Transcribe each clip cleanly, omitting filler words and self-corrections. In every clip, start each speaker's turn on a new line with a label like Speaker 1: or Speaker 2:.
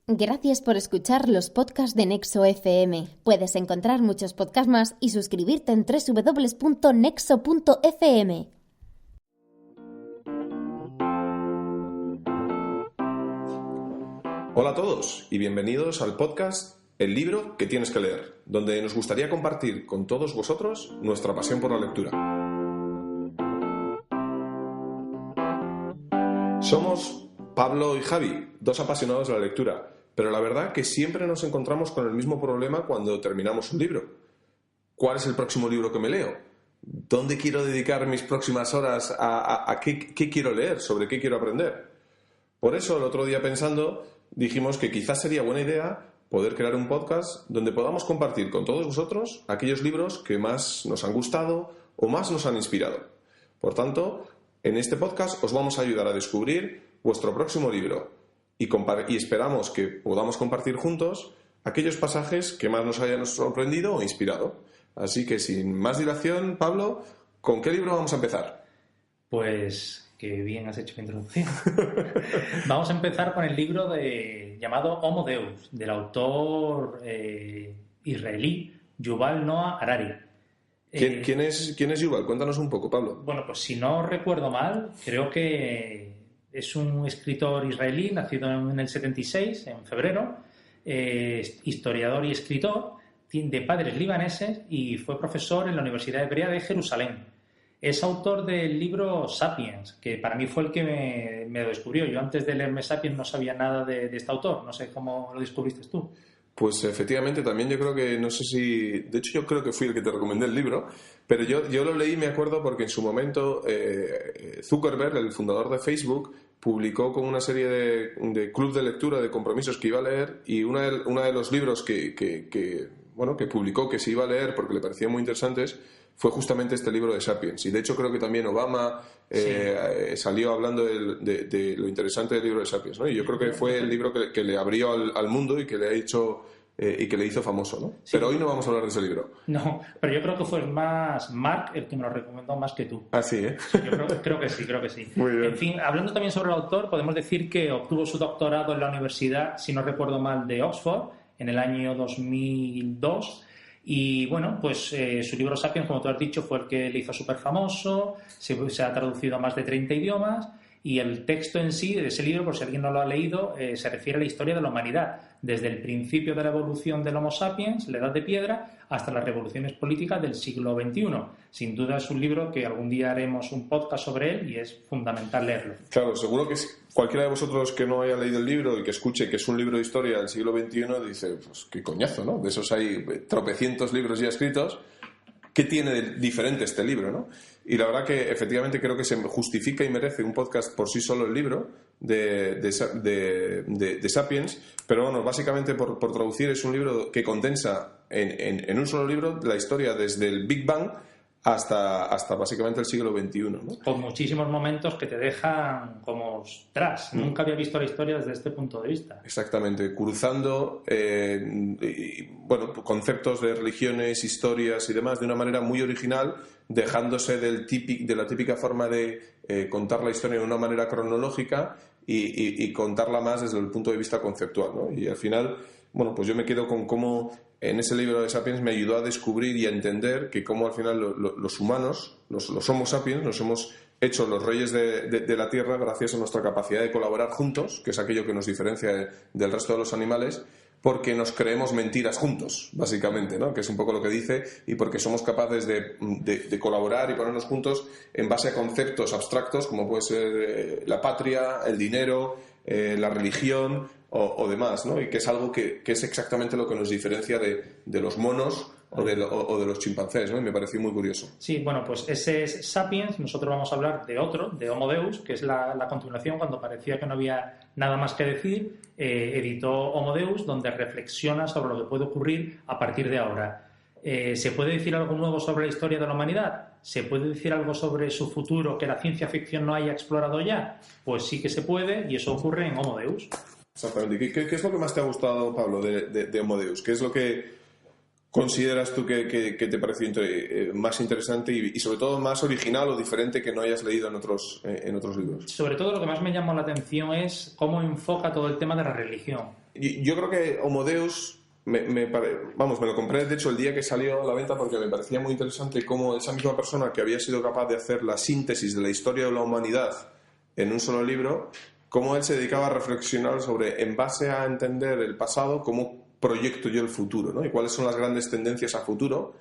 Speaker 1: Gracias por escuchar los podcasts de Nexo FM. Puedes encontrar muchos podcasts más y suscribirte en www.nexo.fm.
Speaker 2: Hola a todos y bienvenidos al podcast El libro que tienes que leer, donde nos gustaría compartir con todos vosotros nuestra pasión por la lectura. Somos Pablo y Javi, dos apasionados de la lectura, pero la verdad que siempre nos encontramos con el mismo problema cuando terminamos un libro. ¿Cuál es el próximo libro que me leo? ¿Dónde quiero dedicar mis próximas horas a qué quiero leer? ¿Sobre qué quiero aprender? Por eso, el otro día pensando, dijimos que quizás sería buena idea poder crear un podcast donde podamos compartir con todos vosotros aquellos libros que más nos han gustado o más nos han inspirado. Por tanto, en este podcast os vamos a ayudar a descubrir vuestro próximo libro y esperamos que podamos compartir juntos aquellos pasajes que más nos hayan sorprendido o inspirado. Así que sin más dilación, Pablo, ¿con qué libro vamos a empezar?
Speaker 3: Pues que bien has hecho la introducción. Vamos a empezar con el libro llamado Homo Deus, del autor israelí Yuval Noah Harari.
Speaker 2: ¿Quién es Yuval? Cuéntanos un poco, Pablo.
Speaker 3: Bueno, pues si no recuerdo mal, creo que es un escritor israelí, nacido en el 76, en febrero, historiador y escritor, de padres libaneses y fue profesor en la Universidad Hebrea de Jerusalén. Es autor del libro Sapiens, que para mí fue el que me lo descubrió. Yo antes de leerme Sapiens no sabía nada de este autor. No sé cómo lo descubriste tú.
Speaker 2: Pues efectivamente, también yo creo que, no sé si... De hecho, yo creo que fui el que te recomendé el libro, pero yo lo leí, me acuerdo, porque en su momento Zuckerberg, el fundador de Facebook, publicó con una serie de club de lectura, de compromisos que iba a leer, y uno de los libros que publicó que se iba a leer porque le parecían muy interesantes fue justamente este libro de Sapiens. Y de hecho creo que también Obama salió hablando de lo interesante del libro de Sapiens, ¿no? Y yo creo que fue el libro que le abrió al mundo y que le ha hecho y que le hizo famoso, ¿no? Sí. Pero hoy no vamos a hablar de ese libro.
Speaker 3: No, pero yo creo que fue más Mark el que me lo recomendó más que tú.
Speaker 2: Ah, sí, ¿eh?
Speaker 3: Yo creo que sí.
Speaker 2: Muy bien.
Speaker 3: En fin, hablando también sobre el autor, podemos decir que obtuvo su doctorado en la universidad, si no recuerdo mal, de Oxford, en el año 2002. Y bueno, pues su libro Sapiens, como tú has dicho, fue el que le hizo súper famoso, se ha traducido a más de 30 idiomas y el texto en sí de ese libro, por si alguien no lo ha leído, se refiere a la historia de la humanidad, desde el principio de la evolución del Homo sapiens, la Edad de Piedra, hasta las revoluciones políticas del siglo XXI. Sin duda es un libro que algún día haremos un podcast sobre él y es fundamental leerlo.
Speaker 2: Claro, seguro que cualquiera de vosotros que no haya leído el libro y que escuche que es un libro de historia del siglo XXI dice, pues qué coñazo, ¿no? De esos hay tropecientos libros ya escritos. ¿Qué tiene de diferente este libro, no? Y la verdad que efectivamente creo que se justifica y merece un podcast por sí solo el libro de Sapiens, pero bueno, básicamente por traducir es un libro que condensa en un solo libro la historia desde el Big Bang hasta básicamente el siglo XXI, ¿no?
Speaker 3: Con muchísimos momentos que te dejan como ostras, nunca había visto la historia desde este punto de vista.
Speaker 2: Exactamente, cruzando conceptos de religiones, historias y demás de una manera muy original, dejándose de la típica forma de contar la historia de una manera cronológica y contarla más desde el punto de vista conceptual, ¿no? Y al final, bueno, pues yo me quedo con cómo en ese libro de Sapiens me ayudó a descubrir y a entender que cómo al final los humanos, los Homo sapiens, nos hemos hecho los reyes de la Tierra gracias a nuestra capacidad de colaborar juntos, que es aquello que nos diferencia del resto de los animales, porque nos creemos mentiras juntos, básicamente, ¿no? Que es un poco lo que dice, y porque somos capaces de colaborar y ponernos juntos en base a conceptos abstractos como puede ser la patria, el dinero, la religión o demás, ¿no? Y que es algo que es exactamente lo que nos diferencia de los monos o de los chimpancés, ¿no? Y me pareció muy curioso.
Speaker 3: Sí, bueno, pues ese es Sapiens. Nosotros vamos a hablar de otro, de Homo Deus, que es la continuación, cuando parecía que no había nada más que decir, editó Homo Deus, donde reflexiona sobre lo que puede ocurrir a partir de ahora. ¿Se puede decir algo nuevo sobre la historia de la humanidad? ¿Se puede decir algo sobre su futuro que la ciencia ficción no haya explorado ya? Pues sí que se puede, y eso ocurre en Homo Deus.
Speaker 2: Exactamente. ¿Qué es lo que más te ha gustado, Pablo, de Homo Deus? ¿Qué es lo que consideras tú que te pareció más interesante y sobre todo más original o diferente que no hayas leído en otros libros?
Speaker 3: Sobre todo lo que más me llamó la atención es cómo enfoca todo el tema de la religión.
Speaker 2: yo creo que Homo Deus, me lo compré de hecho el día que salió a la venta porque me parecía muy interesante cómo esa misma persona que había sido capaz de hacer la síntesis de la historia de la humanidad en un solo libro, cómo él se dedicaba a reflexionar sobre, en base a entender el pasado, cómo proyecto yo el futuro, ¿no? Y cuáles son las grandes tendencias a futuro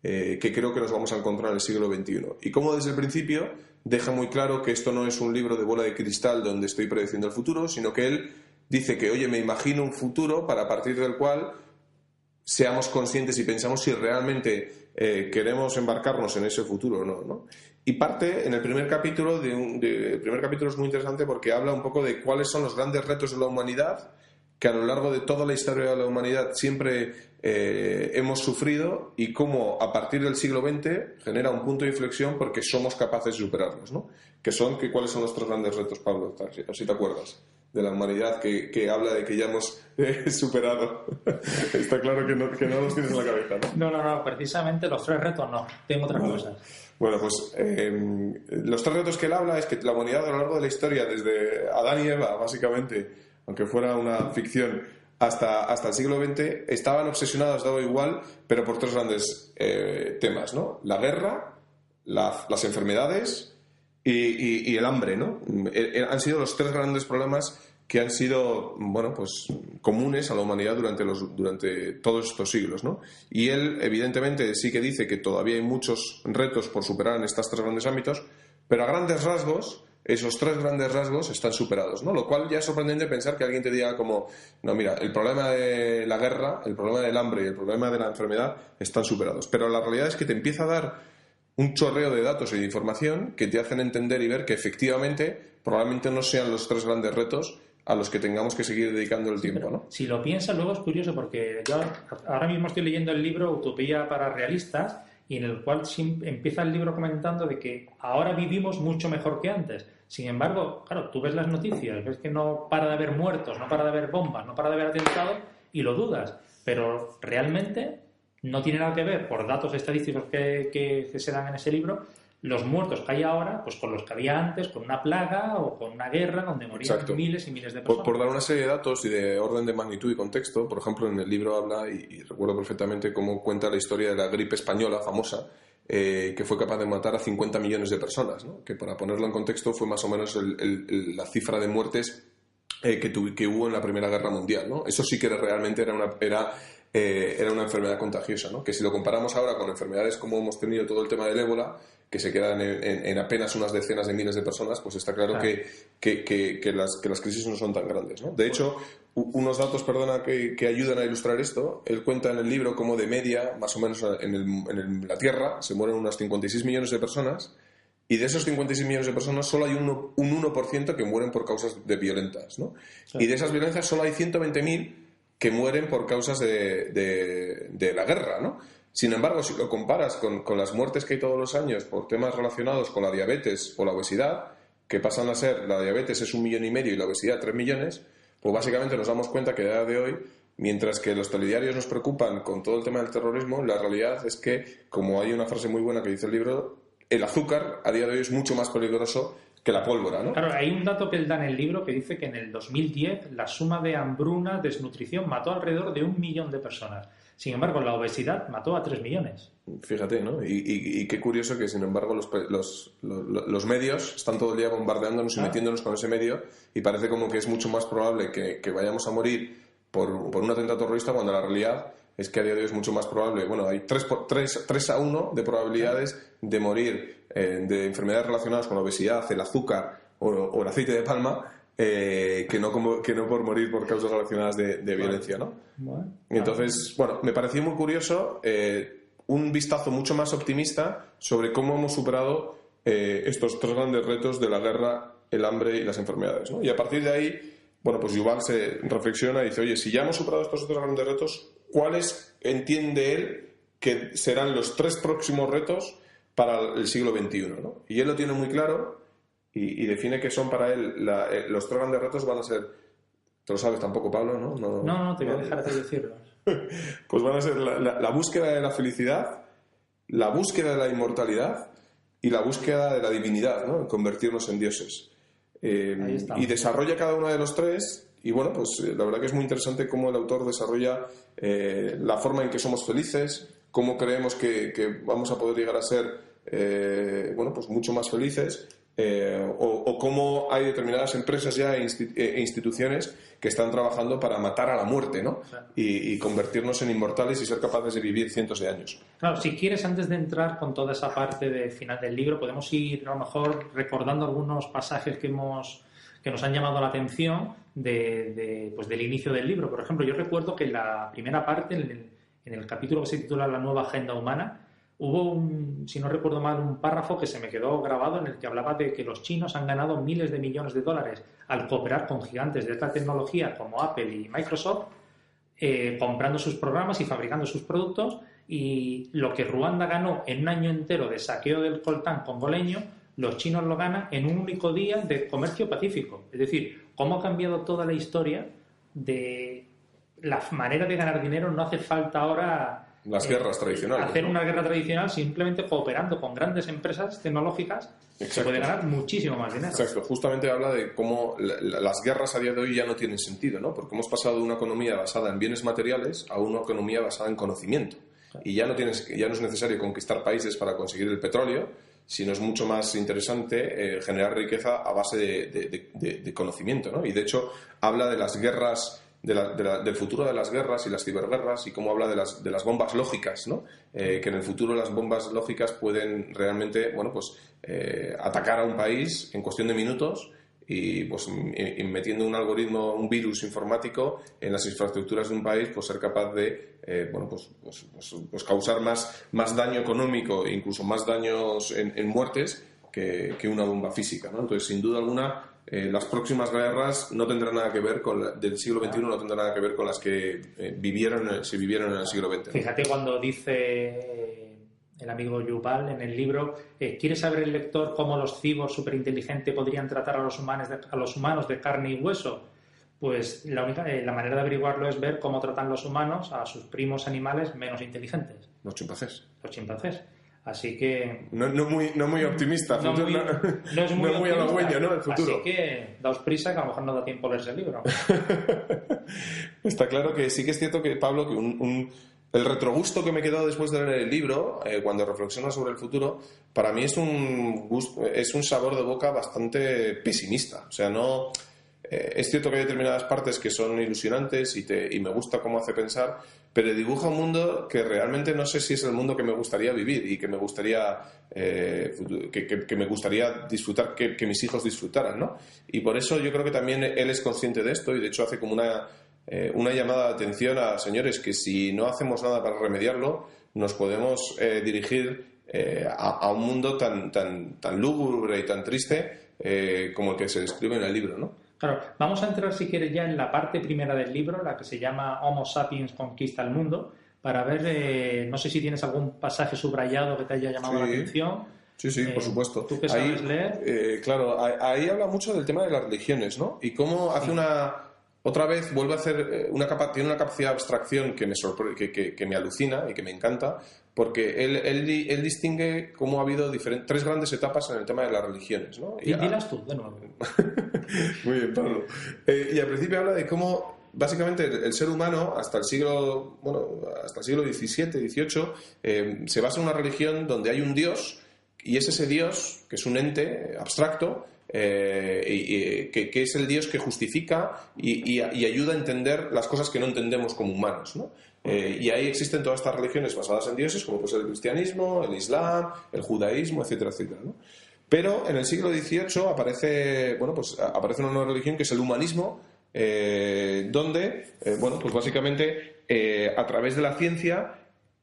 Speaker 2: que creo que nos vamos a encontrar en el siglo XXI. Y cómo desde el principio deja muy claro que esto no es un libro de bola de cristal donde estoy prediciendo el futuro, sino que él dice que, oye, me imagino un futuro para a partir del cual seamos conscientes y pensamos si realmente queremos embarcarnos en ese futuro o no, ¿no? Y parte en el primer capítulo, el primer capítulo es muy interesante porque habla un poco de cuáles son los grandes retos de la humanidad que a lo largo de toda la historia de la humanidad siempre hemos sufrido y cómo a partir del siglo XX genera un punto de inflexión porque somos capaces de superarlos, ¿no? ¿Cuáles son los tres grandes retos, Pablo? Si te acuerdas de la humanidad que habla de que ya hemos superado. Está claro que no los tienes en la cabeza, ¿no?
Speaker 3: No, precisamente los tres retos no, tengo otras cosas.
Speaker 2: Bueno, pues los tres retos que él habla es que la humanidad a lo largo de la historia, desde Adán y Eva, básicamente, aunque fuera una ficción, hasta el siglo XX, estaban obsesionados, dado igual, pero por tres grandes temas, ¿no? La guerra, las enfermedades y el hambre, ¿no? Han sido los tres grandes problemas que han sido, bueno, pues comunes a la humanidad durante todos estos siglos, ¿no? Y él, evidentemente, sí que dice que todavía hay muchos retos por superar en estos tres grandes ámbitos, pero a grandes rasgos, esos tres grandes rasgos están superados, ¿no? Lo cual ya es sorprendente pensar que alguien te diga como, no, mira, el problema de la guerra, el problema del hambre y el problema de la enfermedad están superados. Pero la realidad es que te empieza a dar un chorreo de datos y de información que te hacen entender y ver que efectivamente probablemente no sean los tres grandes retos a los que tengamos que seguir dedicando el tiempo, ¿no?
Speaker 3: Si lo piensas, luego es curioso porque yo ahora mismo estoy leyendo el libro Utopía para realistas y en el cual empieza el libro comentando de que ahora vivimos mucho mejor que antes. Sin embargo, claro, tú ves las noticias, ves que no para de haber muertos, no para de haber bombas, no para de haber atentados y lo dudas. Pero realmente no tiene nada que ver, por datos estadísticos que se dan en ese libro, los muertos que hay ahora, pues con los que había antes, con una plaga o con una guerra donde morían miles y miles de personas.
Speaker 2: Por dar una serie de datos y de orden de magnitud y contexto, por ejemplo, en el libro habla, y recuerdo perfectamente cómo cuenta la historia de la gripe española famosa, que fue capaz de matar a 50 millones de personas, ¿no? Que para ponerlo en contexto fue más o menos la cifra de muertes que hubo en la Primera Guerra Mundial, ¿no? Eso sí que realmente era una enfermedad contagiosa, ¿no? Que si lo comparamos ahora con enfermedades como hemos tenido todo el tema del ébola, que se quedan en apenas unas decenas de miles de personas, pues está claro que las crisis no son tan grandes, ¿no? De hecho, unos datos, que ayudan a ilustrar esto, él cuenta en el libro como de media, más o menos en la Tierra, se mueren unas 56 millones de personas, y de esos 56 millones de personas solo hay un 1% que mueren por causas violentas, ¿no? Y de esas violencias solo hay 120.000 que mueren por causas de la guerra, ¿no? Sin embargo, si lo comparas con las muertes que hay todos los años por temas relacionados con la diabetes o la obesidad, que pasan a ser, la diabetes es 1,5 millones y la obesidad 3 millones, pues básicamente nos damos cuenta que a día de hoy, mientras que los telediarios nos preocupan con todo el tema del terrorismo, la realidad es que, como hay una frase muy buena que dice el libro, el azúcar a día de hoy es mucho más peligroso que la pólvora, ¿no?
Speaker 3: Claro, hay un dato que él da en el libro que dice que en el 2010 la suma de hambruna, desnutrición, mató alrededor de 1 millón de personas. Sin embargo, la obesidad mató a 3 millones.
Speaker 2: Fíjate, ¿no? Y qué curioso que, sin embargo, los medios están todo el día bombardeándonos y metiéndonos con ese medio, y parece como que es mucho más probable que vayamos a morir por un atentado terrorista, cuando la realidad es que a día de hoy es mucho más probable. Bueno, hay 3-1 de probabilidades de morir de enfermedades relacionadas con la obesidad, el azúcar o el aceite de palma, que no por morir por causas relacionadas de violencia, ¿no? Entonces, bueno, me pareció muy curioso un vistazo mucho más optimista sobre cómo hemos superado estos tres grandes retos de la guerra, el hambre y las enfermedades, ¿no? Y a partir de ahí, bueno, pues Yuval se reflexiona y dice, oye, si ya hemos superado estos tres grandes retos, ¿cuáles entiende él que serán los tres próximos retos para el siglo XXI, ¿no? Y él lo tiene muy claro y define que son para él los tres grandes retos van a ser, tú lo sabes tampoco, Pablo, ¿no?
Speaker 3: No, te voy a dejar de decirlo.
Speaker 2: Pues van a ser la búsqueda de la felicidad, la búsqueda de la inmortalidad y la búsqueda de la divinidad, ¿no? En convertirnos en dioses. Y desarrolla cada uno de los tres Y bueno, pues la verdad que es muy interesante cómo el autor desarrolla la forma en que somos felices, cómo creemos que vamos a poder llegar a ser bueno, pues mucho más felices, o cómo hay determinadas empresas ya e instituciones que están trabajando para matar a la muerte, ¿no?
Speaker 3: Claro.
Speaker 2: Y convertirnos en inmortales y ser capaces de vivir cientos de años.
Speaker 3: Claro, si quieres, antes de entrar con toda esa parte del final del libro, podemos ir a lo mejor recordando algunos pasajes que nos han llamado la atención pues del inicio del libro. Por ejemplo, yo recuerdo que en la primera parte, en el capítulo que se titula La nueva agenda humana, hubo si no recuerdo mal, un párrafo que se me quedó grabado en el que hablaba de que los chinos han ganado miles de millones de dólares al cooperar con gigantes de esta tecnología como Apple y Microsoft, comprando sus programas y fabricando sus productos, y lo que Ruanda ganó en un año entero de saqueo del coltán congoleño, los chinos lo ganan en un único día de comercio pacífico. Es decir, cómo ha cambiado toda la historia de la manera de ganar dinero. No hace falta ahora
Speaker 2: las guerras tradicionales,
Speaker 3: hacer
Speaker 2: ¿no?
Speaker 3: una guerra tradicional. Simplemente cooperando con grandes empresas tecnológicas.
Speaker 2: Exacto.
Speaker 3: Se puede ganar muchísimo más dinero.
Speaker 2: Exacto, justamente habla de cómo las guerras a día de hoy ya no tienen sentido, ¿no? Porque hemos pasado de una economía basada en bienes materiales a una economía basada en conocimiento. Y ya no es necesario conquistar países para conseguir el petróleo, sino es mucho más interesante generar riqueza a base de conocimiento, ¿no? Y de hecho habla de las guerras, del futuro de las guerras y las ciberguerras, y cómo habla de las bombas lógicas, ¿no? Que en el futuro las bombas lógicas pueden realmente, bueno, pues atacar a un país en cuestión de minutos, y pues metiendo un algoritmo, un virus informático en las infraestructuras de un país, pues ser capaz de bueno, pues causar más daño económico e incluso más daños en muertes que una bomba física, ¿no? Entonces, sin duda alguna, las próximas guerras no tendrán nada que ver del siglo XXI, no tendrán nada que ver con las que se vivieron en el siglo XX, ¿no?
Speaker 3: Fíjate cuando dice el amigo Yuval en el libro, ¿quiere saber el lector cómo los cyborgs superinteligentes podrían tratar a los humanos de carne y hueso? Pues la manera de averiguarlo es ver cómo tratan los humanos a sus primos animales menos inteligentes.
Speaker 2: Los chimpancés.
Speaker 3: Los chimpancés. Así que...
Speaker 2: No muy optimista.
Speaker 3: No es muy
Speaker 2: halagüeño, ¿no? El futuro.
Speaker 3: Así que daos prisa, que a lo mejor no da tiempo a leerse el libro.
Speaker 2: Está claro que sí que es cierto que, Pablo, que el retrogusto que me quedó después de leer el libro, cuando reflexiona sobre el futuro, para mí es un sabor de boca bastante pesimista. O sea, no... es cierto que hay determinadas partes que son ilusionantes y me gusta cómo hace pensar, pero dibuja un mundo que realmente no sé si es el mundo que me gustaría vivir y que me gustaría que me gustaría disfrutar, que mis hijos disfrutaran, ¿no? Y por eso yo creo que también él es consciente de esto, y de hecho hace como una llamada de atención a señores que, si no hacemos nada para remediarlo, nos podemos dirigir a un mundo tan lúgubre y tan triste como el que se describe en el libro, ¿no?
Speaker 3: Claro, vamos a entrar, si quieres, ya en la parte primera del libro, la que se llama Homo sapiens conquista el mundo, para ver, no sé si tienes algún pasaje subrayado que te haya llamado la atención.
Speaker 2: Sí, por supuesto.
Speaker 3: ¿Tú qué sabes leer?
Speaker 2: Claro, ahí habla mucho del tema de las religiones, ¿no? Y cómo hace otra vez vuelve a hacer tiene una capacidad de abstracción que me alucina y que me encanta, porque él distingue cómo ha habido tres grandes etapas en el tema de las religiones, ¿no?
Speaker 3: Dilas tú, de nuevo.
Speaker 2: Muy bien, Pablo. Y al principio habla de cómo básicamente el ser humano hasta el siglo XVII, XVIII, se basa en una religión donde hay un Dios, y es ese Dios, que es un ente abstracto, que es el Dios que justifica y ayuda a entender las cosas que no entendemos como humanos, ¿no? Y ahí existen todas estas religiones basadas en dioses, como puede ser el cristianismo, el islam, el judaísmo, etcétera, etcétera, ¿no? Pero en el siglo XVIII aparece una nueva religión, que es el humanismo, donde, pues básicamente, a través de la ciencia,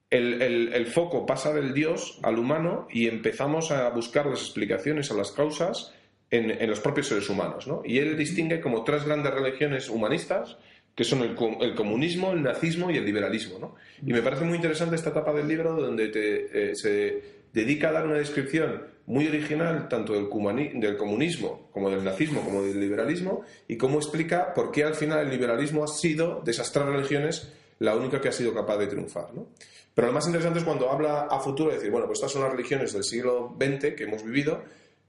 Speaker 2: el foco pasa del Dios al humano, y empezamos a buscar las explicaciones a las causas en los propios seres humanos, ¿no? Y él distingue como tres grandes religiones humanistas, que son el comunismo, el nazismo y el liberalismo, ¿no? Y me parece muy interesante esta etapa del libro, donde se dedica a dar una descripción muy original tanto del comunismo como del nazismo como del liberalismo, y cómo explica por qué al final el liberalismo ha sido, de esas tres religiones, la única que ha sido capaz de triunfar, ¿no? Pero lo más interesante es cuando habla a futuro, decir, bueno, pues estas son las religiones del siglo XX que hemos vivido,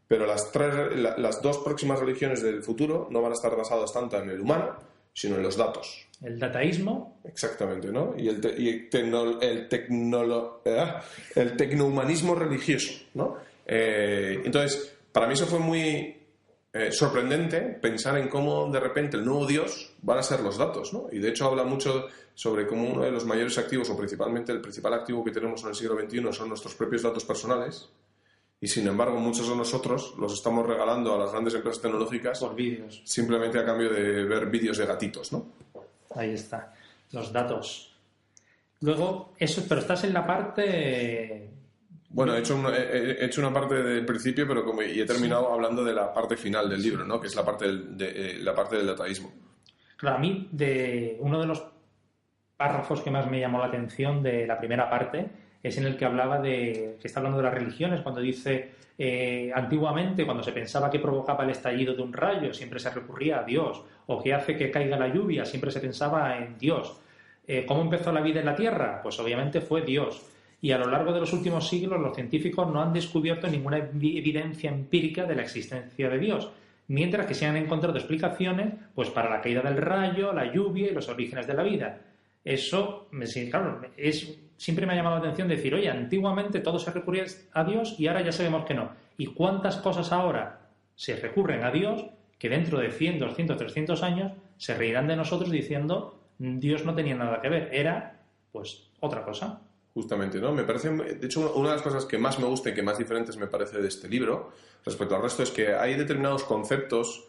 Speaker 2: pero las dos próximas religiones del futuro no van a estar basadas tanto en el humano, sino en los datos.
Speaker 3: El dataísmo.
Speaker 2: Exactamente, ¿no? Y el tecnohumanismo religioso, ¿no? Entonces, para mí eso fue muy sorprendente pensar en cómo de repente el nuevo Dios van a ser los datos, ¿no? Y de hecho habla mucho sobre cómo uno de los mayores activos, o principalmente el principal activo que tenemos en el siglo XXI, son nuestros propios datos personales. Y sin embargo, muchos de nosotros los estamos regalando a las grandes empresas tecnológicas
Speaker 3: por vídeos,
Speaker 2: simplemente a cambio de ver vídeos de gatitos, ¿no?
Speaker 3: Ahí está, los datos. Luego, eso, pero estás en la parte...
Speaker 2: Bueno, he hecho una parte del principio, pero y he terminado hablando de la parte final del libro, ¿no? Que es la parte del dataísmo.
Speaker 3: Claro, a mí, uno de los párrafos que más me llamó la atención de la primera parte es en el que que está hablando de las religiones, cuando dice, antiguamente, cuando se pensaba que provocaba el estallido de un rayo, siempre se recurría a Dios, o que hace que caiga la lluvia, siempre se pensaba en Dios. ¿Cómo empezó la vida en la Tierra? Pues obviamente fue Dios. Y a lo largo de los últimos siglos los científicos no han descubierto ninguna evidencia empírica de la existencia de Dios, mientras que se han encontrado explicaciones pues para la caída del rayo, la lluvia y los orígenes de la vida. Eso, claro, siempre me ha llamado la atención decir, oye, antiguamente todo se recurría a Dios y ahora ya sabemos que no. ¿Y cuántas cosas ahora se recurren a Dios que dentro de 100, 200, 300 años se reirán de nosotros diciendo Dios no tenía nada que ver, era pues otra cosa?
Speaker 2: Justamente, ¿no? Me parece, de hecho, una de las cosas que más me gusta y que más diferentes me parece de este libro respecto al resto es que hay determinados conceptos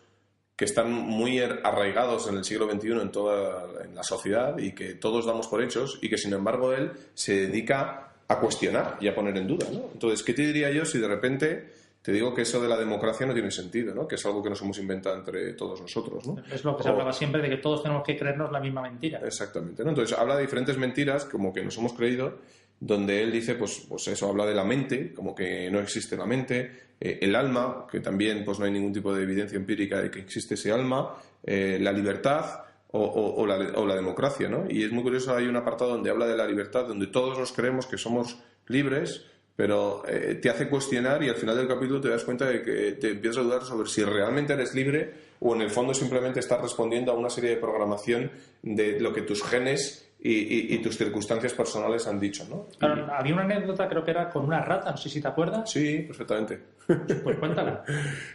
Speaker 2: que están muy arraigados en el siglo XXI en la sociedad y que todos damos por hechos y que, sin embargo, él se dedica a cuestionar y a poner en duda, ¿no? Entonces, ¿qué te diría yo si de repente te digo que eso de la democracia no tiene sentido, ¿no? Que es algo que nos hemos inventado entre todos nosotros, ¿no?
Speaker 3: Es lo que se hablaba siempre de que todos tenemos que creernos la misma mentira.
Speaker 2: Exactamente, ¿no? Entonces habla de diferentes mentiras como que nos hemos creído, donde él dice, pues eso, habla de la mente, como que no existe la mente, el alma, que también pues no hay ningún tipo de evidencia empírica de que existe ese alma, la libertad o la democracia, ¿no? Y es muy curioso, hay un apartado donde habla de la libertad, donde todos nos creemos que somos libres, pero te hace cuestionar y al final del capítulo te das cuenta de que te empiezas a dudar sobre si realmente eres libre o en el fondo simplemente estás respondiendo a una serie de programación de lo que tus genes y tus circunstancias personales han dicho, ¿no?
Speaker 3: Claro, había una anécdota, creo que era con una rata, no sé si te acuerdas.
Speaker 2: Sí, perfectamente.
Speaker 3: Pues cuéntala.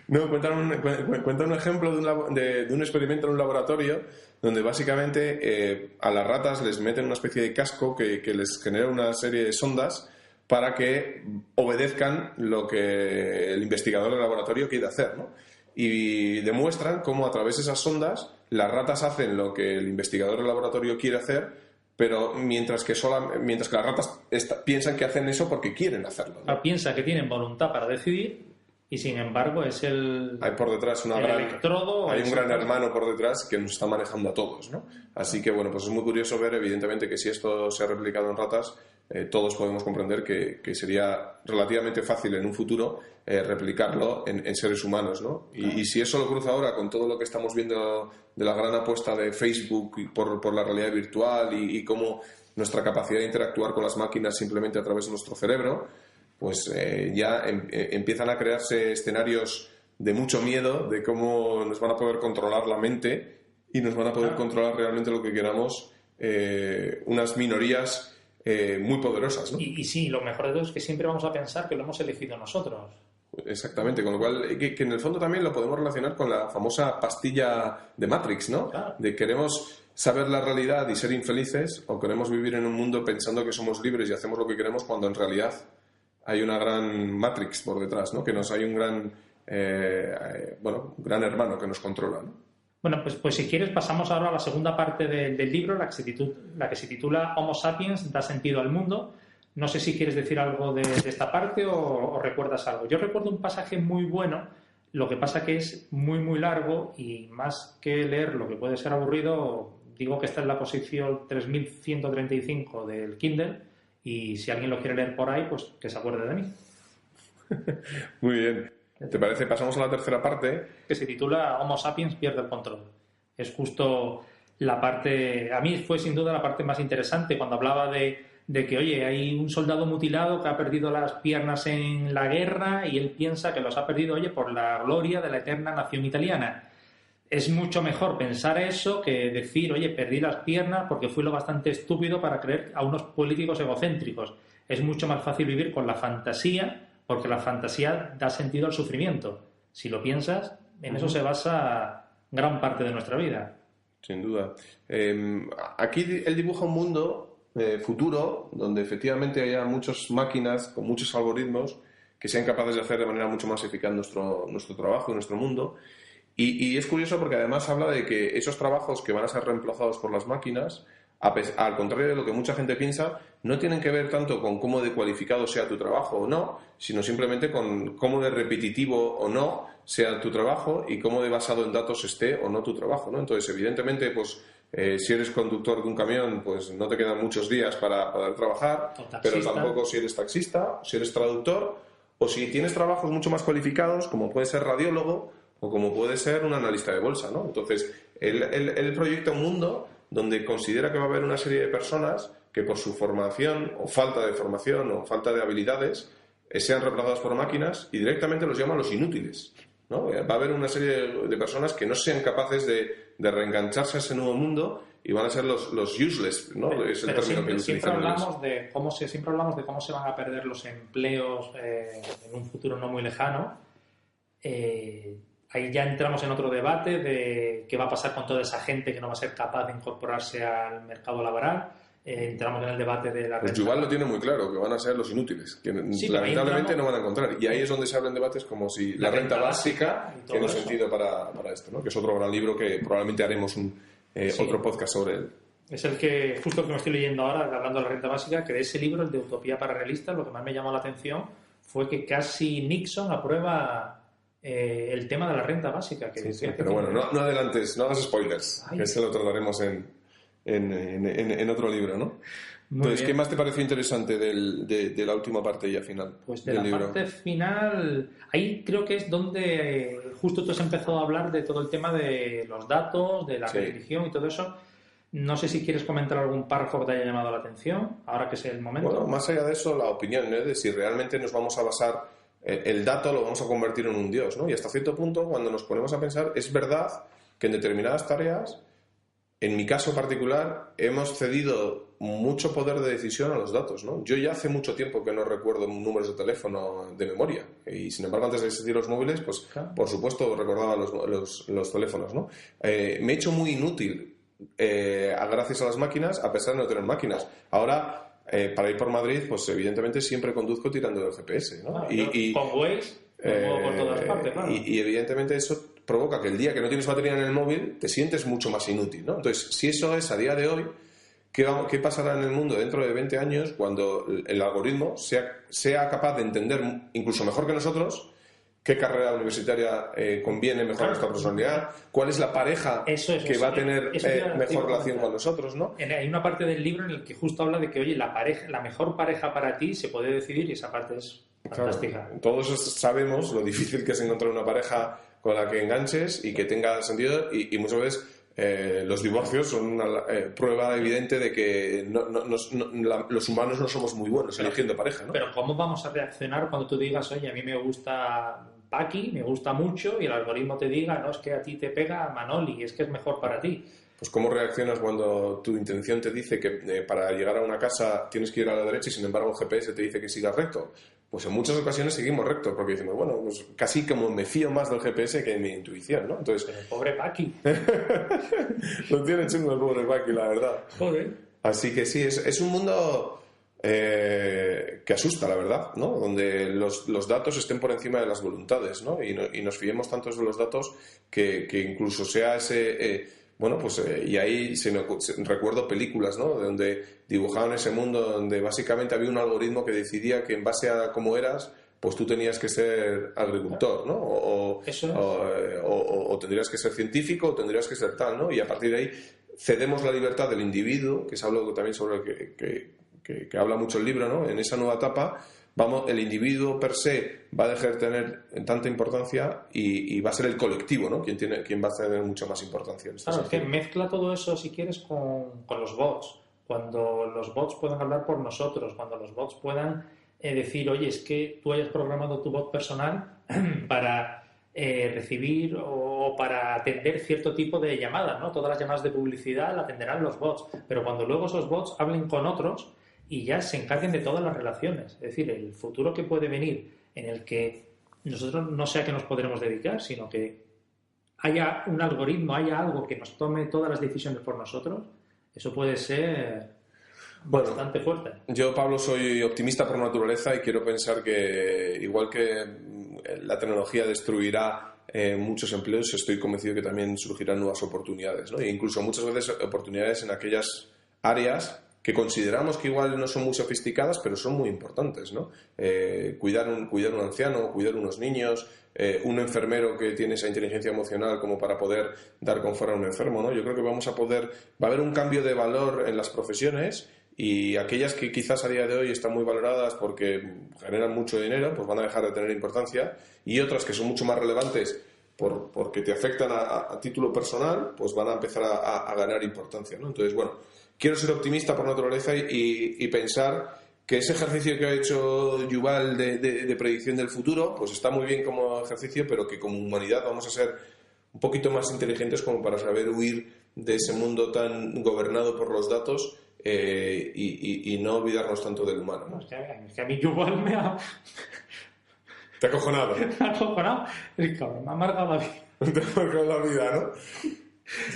Speaker 2: No, cuenta un ejemplo de un experimento en un laboratorio donde básicamente a las ratas les meten una especie de casco que les genera una serie de sondas para que obedezcan lo que el investigador del laboratorio quiere hacer, ¿no? Y demuestran cómo a través de esas sondas las ratas hacen lo que el investigador del laboratorio quiere hacer, pero mientras que las ratas piensan que hacen eso porque quieren hacerlo, ¿no?
Speaker 3: Piensa que tienen voluntad para decidir y sin embargo es
Speaker 2: hay por detrás
Speaker 3: electrodo,
Speaker 2: hay un gran hermano por detrás que nos está manejando a todos, ¿no? Así que bueno, pues es muy curioso ver evidentemente que si esto se ha replicado en ratas, todos podemos comprender que sería relativamente fácil en un futuro replicarlo en seres humanos, ¿no? Y si eso lo cruza ahora con todo lo que estamos viendo de la gran apuesta de Facebook por la realidad virtual y cómo nuestra capacidad de interactuar con las máquinas simplemente a través de nuestro cerebro, pues ya empiezan a crearse escenarios de mucho miedo de cómo nos van a poder controlar la mente y nos van a poder controlar realmente lo que queramos unas minorías muy poderosas, ¿no?
Speaker 3: Y sí, lo mejor de todo es que siempre vamos a pensar que lo hemos elegido nosotros.
Speaker 2: Exactamente, con lo cual que en el fondo también lo podemos relacionar con la famosa pastilla de Matrix, ¿no?
Speaker 3: Claro.
Speaker 2: De queremos saber la realidad y ser infelices, o queremos vivir en un mundo pensando que somos libres y hacemos lo que queremos cuando en realidad hay una gran Matrix por detrás, ¿no? Que hay un gran gran hermano que nos controla, ¿no?
Speaker 3: Bueno, pues si quieres pasamos ahora a la segunda parte del libro, la que se titula Homo Sapiens da sentido al mundo. No sé si quieres decir algo de esta parte o recuerdas algo. Yo recuerdo un pasaje muy bueno, lo que pasa que es muy, muy largo y más que leer lo que puede ser aburrido, digo que está en la posición 3135 del Kindle y si alguien lo quiere leer por ahí, pues que se acuerde de mí.
Speaker 2: Muy bien. ¿Te parece? Pasamos a la tercera parte.
Speaker 3: Que se titula Homo Sapiens pierde el control. Es justo la parte... A mí fue sin duda la parte más interesante cuando hablaba de que, oye, hay un soldado mutilado que ha perdido las piernas en la guerra y él piensa que los ha perdido, oye, por la gloria de la eterna nación italiana. es mucho mejor pensar eso que decir, oye, perdí las piernas porque fui lo bastante estúpido para creer a unos políticos egocéntricos. Es mucho más fácil vivir con la fantasía, porque la fantasía da sentido al sufrimiento. Si lo piensas, en eso se basa gran parte de nuestra vida.
Speaker 2: Sin duda. Aquí él dibuja un mundo futuro donde efectivamente haya muchas máquinas con muchos algoritmos que sean capaces de hacer de manera mucho más eficaz nuestro trabajo y nuestro mundo. Y es curioso porque además habla de que esos trabajos que van a ser reemplazados por las máquinas, al contrario de lo que mucha gente piensa, no tienen que ver tanto con cómo de cualificado sea tu trabajo o no, sino simplemente con cómo de repetitivo o no sea tu trabajo y cómo de basado en datos esté o no tu trabajo, ¿no? Entonces, evidentemente, pues si eres conductor de un camión, pues no te quedan muchos días para poder trabajar, pero tampoco si eres taxista, si eres traductor, o si tienes trabajos mucho más cualificados, como puede ser radiólogo o como puede ser un analista de bolsa, ¿no? Entonces, él proyecta un mundo donde considera que va a haber una serie de personas que por su formación o falta de formación o falta de habilidades sean reemplazadas por máquinas y directamente los llama los inútiles, ¿no? Va a haber una serie de personas que no sean capaces de reengancharse a ese nuevo mundo y van a ser los useless, ¿no? Es el término que
Speaker 3: siempre hablamos de cómo se van a perder los empleos en un futuro no muy lejano. Ahí ya entramos en otro debate de qué va a pasar con toda esa gente que no va a ser capaz de incorporarse al mercado laboral. Entramos en el debate de la renta.
Speaker 2: Pues Yuval lo tiene muy claro, que van a ser los inútiles, que sí, lamentablemente no van a encontrar. Y ahí es donde se abren debates como si la renta básica tiene sentido para esto, ¿no? Que es otro gran libro que probablemente haremos otro podcast sobre él.
Speaker 3: Es el que, justo que me estoy leyendo ahora, hablando de la renta básica, que de ese libro, el de Utopía para Realistas, lo que más me llamó la atención fue que casi Nixon aprueba el tema de la renta básica. Que
Speaker 2: sí, pero bueno, no adelantes, no hagas spoilers, que ese lo trataremos en otro libro, ¿no? Entonces, ¿qué más te pareció interesante de la última parte ya final
Speaker 3: pues de
Speaker 2: del
Speaker 3: la
Speaker 2: libro?
Speaker 3: Parte final, ahí creo que es donde justo tú has empezado a hablar de todo el tema de los datos, de la religión y todo eso. No sé si quieres comentar algún párrafo que te haya llamado la atención, ahora que es el momento.
Speaker 2: Bueno, más allá de eso, la opinión, ¿no? De si realmente nos vamos a basar, el dato lo vamos a convertir en un dios, ¿no? Y hasta cierto punto, cuando nos ponemos a pensar, es verdad que en determinadas tareas, en mi caso particular, hemos cedido mucho poder de decisión a los datos, ¿no? Yo ya hace mucho tiempo que no recuerdo números de teléfono de memoria y, sin embargo, antes de existir los móviles, pues, por supuesto, recordaba los teléfonos, ¿no? Me he hecho muy inútil gracias a las máquinas, a pesar de no tener máquinas. Ahora, para ir por Madrid, pues evidentemente siempre conduzco tirando del GPS, ¿no?
Speaker 3: Con Waze, por todas partes, claro.
Speaker 2: Y evidentemente eso provoca que el día que no tienes batería en el móvil te sientes mucho más inútil, ¿no? Entonces, si eso es a día de hoy, ¿qué pasará en el mundo dentro de 20 años cuando el algoritmo sea capaz de entender, incluso mejor que nosotros, qué carrera universitaria conviene mejor a nuestra personalidad, cuál es la pareja que va a tener mejor relación con nosotros, ¿no?
Speaker 3: Hay una parte del libro en el que justo habla de que, oye, la mejor pareja para ti se puede decidir y esa parte es fantástica.
Speaker 2: Claro, todos sabemos lo difícil que es encontrar una pareja con la que enganches y que tenga sentido y muchas veces los divorcios son una prueba evidente de que los humanos no somos muy buenos eligiendo pareja, ¿no?
Speaker 3: Pero ¿cómo vamos a reaccionar cuando tú digas, oye, a mí me gusta Paqui, me gusta mucho, y el algoritmo te diga, no, es que a ti te pega Manoli, es que es mejor para ti?
Speaker 2: Pues ¿cómo reaccionas cuando tu intención te dice que para llegar a una casa tienes que ir a la derecha y sin embargo el GPS te dice que sigas recto? Pues en muchas ocasiones seguimos recto porque decimos, bueno, pues casi como me fío más del GPS que de mi intuición, ¿no? Entonces,
Speaker 3: pero el pobre Paqui.
Speaker 2: Lo tiene chungo el pobre Paqui, la verdad.
Speaker 3: Joder.
Speaker 2: Así que sí, es un mundo que asusta, la verdad, ¿no? Donde los datos estén por encima de las voluntades, ¿no? Y nos fiemos tanto de los datos que incluso sea ese... y ahí recuerdo películas, ¿no? Donde dibujaban ese mundo donde básicamente había un algoritmo que decidía que en base a cómo eras, pues tú tenías que ser agricultor, ¿no? O tendrías que ser científico o tendrías que ser tal, ¿no? Y a partir de ahí cedemos la libertad del individuo, que es algo también sobre el que habla mucho el libro, ¿no? En esa nueva etapa, el individuo per se va a dejar de tener tanta importancia y va a ser el colectivo, ¿no? Quien va a tener mucha más importancia.
Speaker 3: Claro, es que mezcla todo eso, si quieres, con los bots. Cuando los bots puedan hablar por nosotros, cuando los bots puedan decir, oye, es que tú hayas programado tu bot personal para recibir o o para atender cierto tipo de llamadas, ¿no? Todas las llamadas de publicidad las atenderán los bots, pero cuando luego esos bots hablen con otros y ya se encarguen de todas las relaciones. Es decir, el futuro que puede venir en el que nosotros no sea que nos podremos dedicar, sino que haya un algoritmo, haya algo que nos tome todas las decisiones por nosotros, eso puede ser bastante fuerte.
Speaker 2: Yo, Pablo, soy optimista por naturaleza y quiero pensar que, igual que la tecnología destruirá muchos empleos, estoy convencido que también surgirán nuevas oportunidades, ¿no? E incluso muchas veces oportunidades en aquellas áreas que consideramos que igual no son muy sofisticadas, pero son muy importantes, ¿no? Cuidar un anciano, cuidar unos niños, un enfermero que tiene esa inteligencia emocional como para poder dar confort a un enfermo, ¿no? Yo creo que va a haber un cambio de valor en las profesiones, y aquellas que quizás a día de hoy están muy valoradas porque generan mucho dinero, pues van a dejar de tener importancia, y otras que son mucho más relevantes porque te afectan a título personal, pues van a empezar a ganar importancia, ¿no? Entonces, bueno, quiero ser optimista por naturaleza y pensar que ese ejercicio que ha hecho Yuval de predicción del futuro, pues está muy bien como ejercicio, pero que como humanidad vamos a ser un poquito más inteligentes como para saber huir de ese mundo tan gobernado por los datos y no olvidarnos tanto del humano, ¿no?
Speaker 3: Es que a mí Yuval me ha...
Speaker 2: Te ha acojonado.
Speaker 3: Me ha acojonado. El cabrón me ha amargado la vida.
Speaker 2: Te ha amargado la vida, ¿no?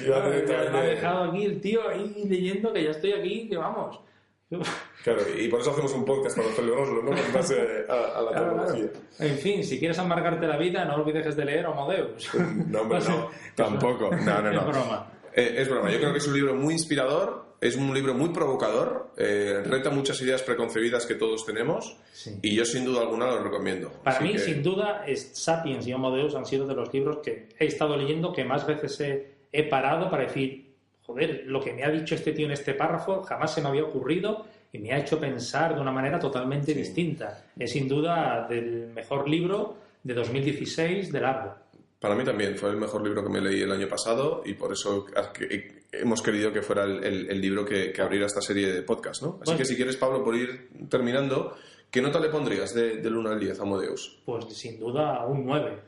Speaker 3: Me ha dejado aquí el tío ahí leyendo que ya estoy aquí, que vamos.
Speaker 2: Claro, y por eso hacemos un podcast para celebrarlo, ¿no? En base a la tecnología.
Speaker 3: Claro. En fin, si quieres amargarte la vida, no olvides de leer Homo Deus.
Speaker 2: No, hombre, no, tampoco. No.
Speaker 3: Es broma.
Speaker 2: Es broma. Yo creo que es un libro muy inspirador, es un libro muy provocador, reta muchas ideas preconcebidas que todos tenemos, sí. Y yo sin duda alguna lo recomiendo.
Speaker 3: Para mí, sin duda, Sapiens y Homo Deus han sido de los libros que he estado leyendo que más veces he parado para decir, joder, lo que me ha dicho este tío en este párrafo jamás se me había ocurrido y me ha hecho pensar de una manera totalmente distinta. Es sin duda del mejor libro de 2016 de largo.
Speaker 2: Para mí también fue el mejor libro que me leí el año pasado, y por eso hemos querido que fuera el libro que abriera esta serie de podcast, ¿no? Así que si quieres, Pablo, por ir terminando, ¿qué nota le pondrías del 1 al 10 a Homo Deus?
Speaker 3: Pues sin duda un 9.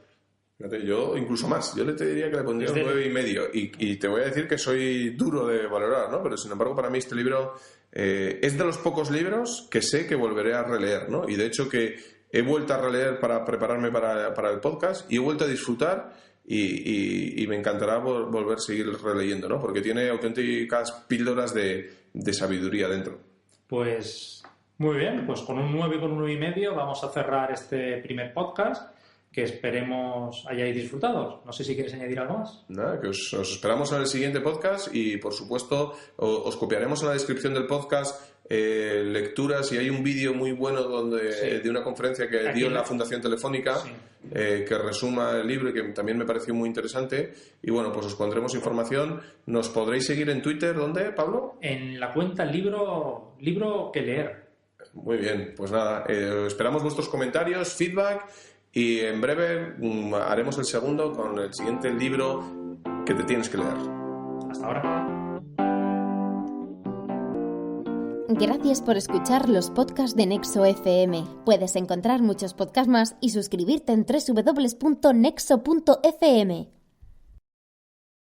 Speaker 2: Fíjate, yo incluso más. Yo te diría que le pondría un 9,5. Y te voy a decir que soy duro de valorar, ¿no? Pero sin embargo, para mí este libro es de los pocos libros que sé que volveré a releer, ¿no? Y de hecho que he vuelto a releer para prepararme para el podcast, y he vuelto a disfrutar, y me encantará volver a seguir releyendo, ¿no? Porque tiene auténticas píldoras de sabiduría dentro.
Speaker 3: Pues muy bien, pues con un 9 y con un 9,5 vamos a cerrar este primer podcast, que esperemos hayáis disfrutado. No sé si quieres añadir algo más.
Speaker 2: Nada, que os esperamos en el siguiente podcast, y por supuesto os copiaremos en la descripción del podcast lecturas, y hay un vídeo muy bueno de una conferencia que dio en la Fundación Telefónica, que resuma el libro y que también me pareció muy interesante. Y bueno, pues os pondremos información. Nos podréis seguir en Twitter, ¿dónde, Pablo?
Speaker 3: En la cuenta libro que leer.
Speaker 2: Muy bien, pues nada, esperamos vuestros comentarios, feedback, y en breve haremos el segundo con el siguiente libro que te tienes que leer.
Speaker 3: Hasta ahora.
Speaker 1: Gracias por escuchar los podcasts de Nexo FM. Puedes encontrar muchos podcasts más y suscribirte en www.nexo.fm.